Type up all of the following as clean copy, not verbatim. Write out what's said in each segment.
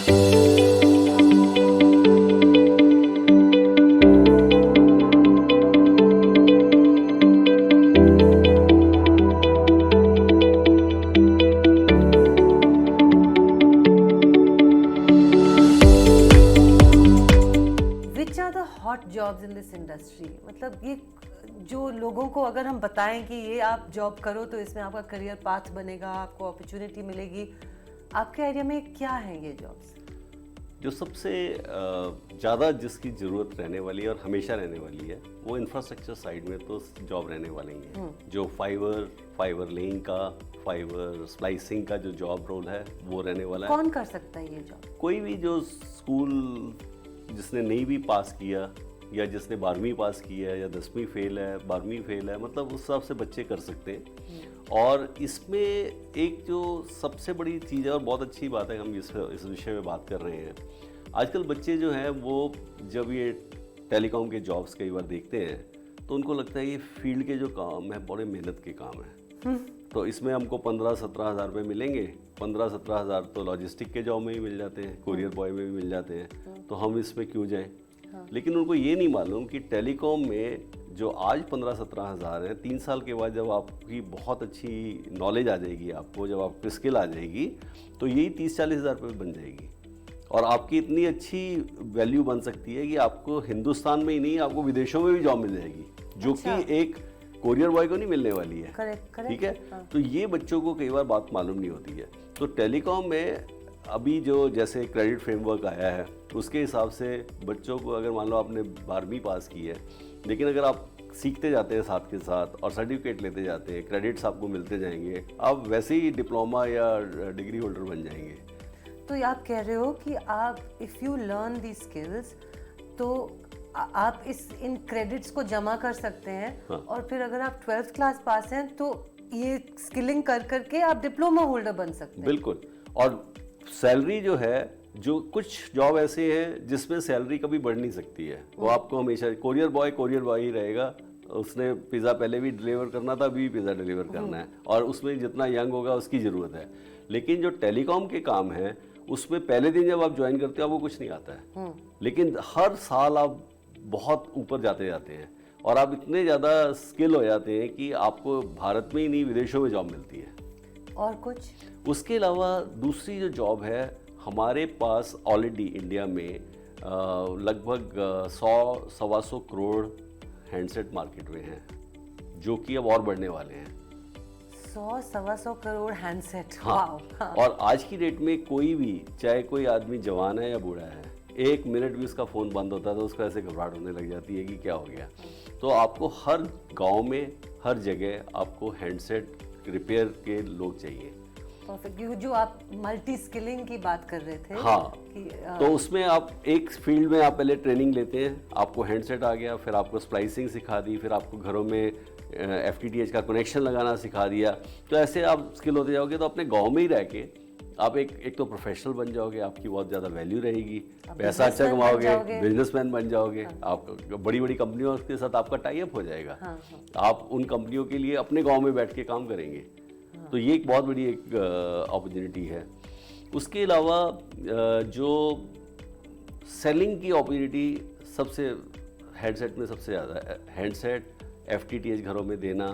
Which are the hot jobs in this industry? मतलब ये जो लोगों को अगर हम बताएं कि ये आप जॉब करो तो इसमें आपका करियर पाथ बनेगा, आपको अपॉर्चुनिटी मिलेगी, आपके आइडिया में क्या है ये जॉब्स? जो सबसे ज़्यादा जिसकी ज़रूरत रहने वाली है और हमेशा रहने वाली है वो इंफ्रास्ट्रक्चर साइड में तो जॉब रहने वाले ही हैं। जो फाइबर लेइंग का, फाइबर स्प्लाइसिंग का जो जॉब रोल है वो रहने वाला है। कौन कर सकता है ये जॉब? कोई भी जो स्कूल जिसने नहीं भी पास किया या जिसने 12वीं पास की है या 10वीं फेल है, 12वीं फेल है, मतलब उस हिसाब से बच्चे कर सकते हैं। और इसमें एक जो सबसे बड़ी चीज़ है और बहुत अच्छी बात है, हम इस विषय में बात कर रहे हैं। आजकल बच्चे जो हैं वो जब ये टेलीकॉम के जॉब्स कई बार देखते हैं तो उनको लगता है ये फील्ड के जो काम है बड़े मेहनत के काम है। तो इसमें हमको 15-17 हज़ार रुपये मिलेंगे। 15-17 हज़ार तो लॉजिस्टिक के जॉब में ही मिल जाते हैं, कोरियर बॉय में भी मिल जाते हैं, तो हम इसमें क्यों जाएं। लेकिन उनको ये नहीं मालूम कि टेलीकॉम में जो आज 15-17 हज़ार है, 3 साल के बाद जब आपकी बहुत अच्छी नॉलेज आ जाएगी, आपको जब आपकी स्किल आ जाएगी तो यही 30-40 हज़ार रुपये बन जाएगी। और आपकी इतनी अच्छी वैल्यू बन सकती है कि आपको हिंदुस्तान में ही नहीं, आपको विदेशों में भी जॉब मिल जाएगी, जो कि एक कोरियर बॉय को नहीं मिलने वाली है। करेक्ट, ठीक है। तो ये बच्चों को कई बार बात मालूम नहीं होती है। तो टेलीकॉम में अभी जो जैसे क्रेडिट फ्रेमवर्क आया है उसके हिसाब से बच्चों को, अगर मान लो आपने 12वीं पास की है, लेकिन अगर आप सीखते जाते हैं साथ के साथ और सर्टिफिकेट लेते जाते हैं, क्रेडिट्स आपको मिलते जाएंगे, आप वैसे ही डिप्लोमा या डिग्री होल्डर बन जाएंगे। तो आप कह रहे हो कि आप if you learn the skills तो आप इन क्रेडिट्स को जमा कर सकते हैं। हाँ। और फिर अगर आप 12th क्लास पास हैं तो ये स्किलिंग कर करके आप डिप्लोमा होल्डर बन सकते हैं। बिल्कुल। और सैलरी जो है, जो कुछ जॉब ऐसे हैं जिसमें सैलरी कभी बढ़ नहीं सकती है, वो आपको हमेशा कोरियर बॉय ही रहेगा। उसने पिज़्ज़ा पहले भी डिलीवर करना था, अभी भी पिज़्ज़ा डिलीवर करना है, और उसमें जितना यंग होगा उसकी ज़रूरत है। लेकिन जो टेलीकॉम के काम है उसमें पहले दिन जब आप ज्वाइन करते हो आपको कुछ नहीं आता है, लेकिन हर साल आप बहुत ऊपर जाते जाते हैं और आप इतने ज़्यादा स्किल हो जाते हैं कि आपको भारत में ही नहीं विदेशों में जॉब मिलती है। और कुछ उसके अलावा दूसरी जो जॉब है, हमारे पास ऑलरेडी इंडिया में लगभग 100-125 करोड़ हैंडसेट मार्केट में हैं, जो कि अब और बढ़ने वाले हैं। 100-125 करोड़ हैंडसेट। हाँ। और आज की डेट में कोई भी, चाहे कोई आदमी जवान है या बूढ़ा है, 1 मिनट भी उसका फ़ोन बंद होता है तो उसको ऐसे घबराहट होने लग जाती है कि क्या हो गया। तो आपको हर गांव में, हर जगह आपको हैंडसेट रिपेयर के लोग चाहिए। परफेक्ट। जो आप मल्टी स्किलिंग की बात कर रहे थे। हाँ। तो उसमें आप एक फील्ड में आप पहले ट्रेनिंग लेते हैं, आपको हैंडसेट आ गया, फिर आपको स्प्लाइसिंग सिखा दी, फिर आपको घरों में FTTH का कनेक्शन लगाना सिखा दिया। तो ऐसे आप स्किल होते जाओगे तो अपने गांव में ही रह के आप एक तो प्रोफेशनल बन जाओगे, आपकी बहुत ज़्यादा वैल्यू रहेगी, पैसा अच्छा कमाओगे, बिजनेसमैन बन जाओगे। आप बड़ी बड़ी कंपनियों के साथ आपका टाई अप हो जाएगा। आप उन कंपनियों के लिए अपने गांव में बैठ के काम करेंगे। तो ये एक बहुत बड़ी एक अपॉर्चुनिटी है। उसके अलावा जो सेलिंग की अपॉर्चुनिटी सबसे हैंडसेट में सबसे ज़्यादा है। हैंडसेट, FTTH घरों में देना।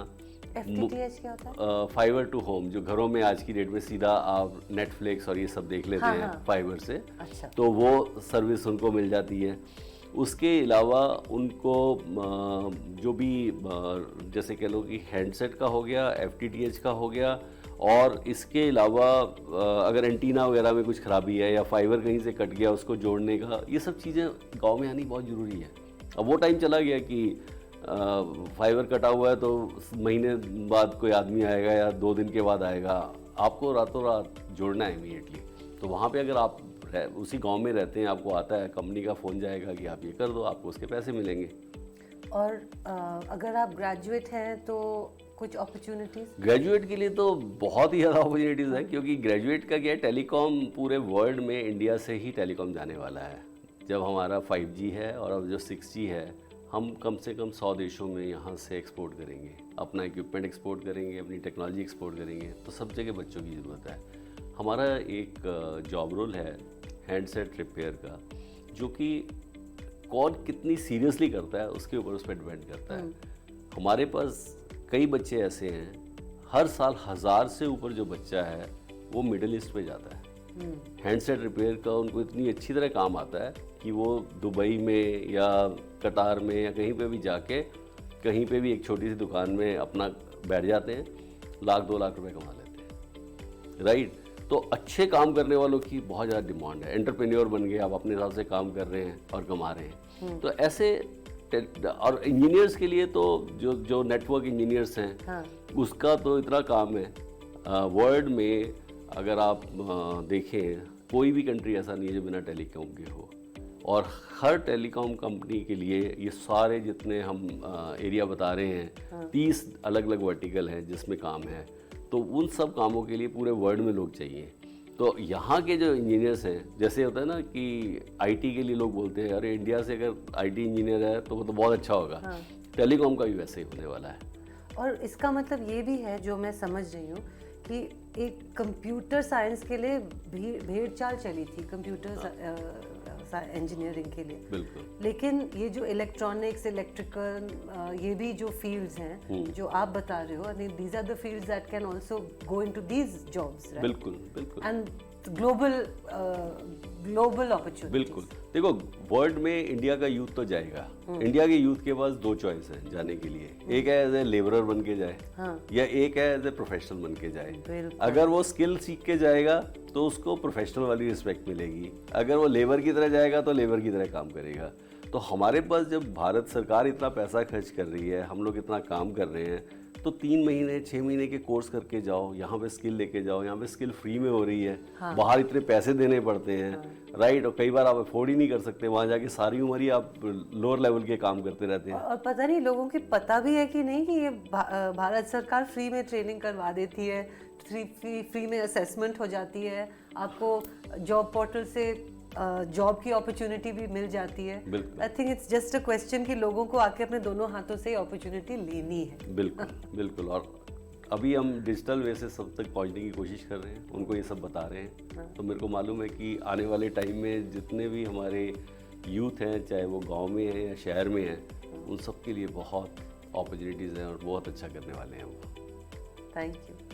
FTTH क्या होता है? फाइबर टू होम, जो घरों में आज की डेट में सीधा आप नेटफ्लिक्स और ये सब देख लेते हैं फाइबर से। अच्छा। तो वो सर्विस उनको मिल जाती है। उसके अलावा उनको जो भी जैसे कह लो कि हैंडसेट का हो गया, FTTH का हो गया, और इसके अलावा अगर एंटीना वगैरह में कुछ खराबी है या फाइबर कहीं से कट गया उसको जोड़ने का, ये सब चीज़ें गांव में आनी बहुत ज़रूरी है। अब वो टाइम चला गया कि फाइबर कटा हुआ है तो महीने बाद कोई आदमी आएगा या 2 दिन के बाद आएगा, आपको रातों रात जोड़ना है इमीडिएटली। तो वहाँ पे अगर आप उसी गांव में रहते हैं, आपको आता है, कंपनी का फ़ोन जाएगा कि आप ये कर दो, आपको उसके पैसे मिलेंगे। और अगर आप ग्रेजुएट हैं तो कुछ अपॉर्चुनिटीज़? ग्रेजुएट के लिए तो बहुत ही ज़्यादा अपॉर्चुनिटीज़ हैं, क्योंकि ग्रेजुएट का क्या है, टेलीकॉम पूरे वर्ल्ड में इंडिया से ही टेलीकॉम जाने वाला है। जब हमारा 5G है और अब जो 6G है, हम कम से कम 100 देशों में यहाँ से एक्सपोर्ट करेंगे, अपना इक्विपमेंट एक्सपोर्ट करेंगे, अपनी टेक्नोलॉजी एक्सपोर्ट करेंगे। तो सब जगह बच्चों की ज़रूरत है। हमारा एक जॉब रोल है हैंडसेट रिपेयर का, जो कि कौन कितनी सीरियसली करता है उसके ऊपर उस पर डिपेंड करता है। हमारे पास कई बच्चे ऐसे हैं, हर साल 1000 से ऊपर जो बच्चा है वो मिडिल ईस्ट में जाता है। हैंडसेट रिपेयर का उनको इतनी अच्छी तरह काम आता है कि वो दुबई में या कतार में या कहीं पे भी जाके कहीं पे भी एक छोटी सी दुकान में अपना बैठ जाते हैं, 1-2 लाख रुपए कमा लेते हैं, राइट। तो अच्छे काम करने वालों की बहुत ज़्यादा डिमांड है। एंटरप्रेन्योर बन गए, आप अपने हिसाब से काम कर रहे हैं और कमा रहे हैं। तो ऐसे और इंजीनियर्स के लिए तो जो नेटवर्क इंजीनियर्स हैं, हाँ। उसका तो इतना काम है। वर्ल्ड में अगर आप देखें, कोई भी कंट्री ऐसा नहीं है जो बिना टेलीकॉम के हो, और हर टेलीकॉम कंपनी के लिए ये सारे जितने हम एरिया बता रहे हैं, 30 अलग अलग वर्टिकल हैं जिसमें काम है। तो उन सब कामों के लिए पूरे वर्ल्ड में लोग चाहिए। तो यहाँ के जो इंजीनियर्स हैं, जैसे होता है ना कि आईटी के लिए लोग बोलते हैं अरे इंडिया से अगर आईटी इंजीनियर है तो वो तो बहुत अच्छा होगा। हाँ। टेलीकॉम का भी वैसे ही होने वाला है। और इसका मतलब ये भी है, जो मैं समझ रही हूँ, कि एक कंप्यूटर साइंस के लिए भेड़ चाल चली थी, कंप्यूटर इंजीनियरिंग के लिए। बिल्कुल। लेकिन ये जो इलेक्ट्रॉनिक्स, इलेक्ट्रिकल, ये भी जो फील्ड्स हैं जो आप बता रहे हो, these are the fields that can also go into these jobs, right? बिल्कुल बिल्कुल। And global opportunity. बिल्कुल। देखो, वर्ल्ड में इंडिया का यूथ तो जाएगा। इंडिया के यूथ के पास 2 चॉइस है जाने के लिए। एक है एज ए लेबरर बन के जाए, हाँ। या एक है एज ए प्रोफेशनल बन के जाए। बिल्कुल। अगर वो स्किल सीख के जाएगा तो उसको प्रोफेशनल वाली रिस्पेक्ट मिलेगी, अगर वो लेबर की तरह जाएगा तो लेबर की तरह काम करेगा। तो हमारे पास जब भारत सरकार इतना पैसा खर्च कर रही है, हम लोग इतना काम कर रहे हैं, तो 3 महीने 6 महीने के कोर्स करके जाओ, यहाँ पे स्किल लेके जाओ। यहाँ पे स्किल फ्री में हो रही है। हाँ। बाहर इतने पैसे देने पड़ते हैं, राइट। और कई बार आप अफोर्ड ही नहीं कर सकते, वहाँ जाके सारी उम्र ही आप लोअर लेवल के काम करते रहते हैं। और पता नहीं लोगों की पता भी है कि नहीं कि ये भारत सरकार फ्री में ट्रेनिंग करवा देती है, फ्री में असेसमेंट हो जाती है, आपको जॉब पोर्टल से जॉब की अपॉर्चुनिटी भी मिल जाती है। I think it's just a question कि लोगों को आके अपने दोनों हाथों से अपॉर्चुनिटी लेनी है। बिल्कुल बिल्कुल। और अभी हम डिजिटल वे से सब तक पहुंचने की कोशिश कर रहे हैं, उनको ये सब बता रहे हैं। तो मेरे को मालूम है कि आने वाले टाइम में जितने भी हमारे यूथ हैं, चाहे वो गांव में हैं या शहर में हैं, उन सब के लिए बहुत अपॉर्चुनिटीज़ हैं और बहुत अच्छा करने वाले हैं वो। Thank you.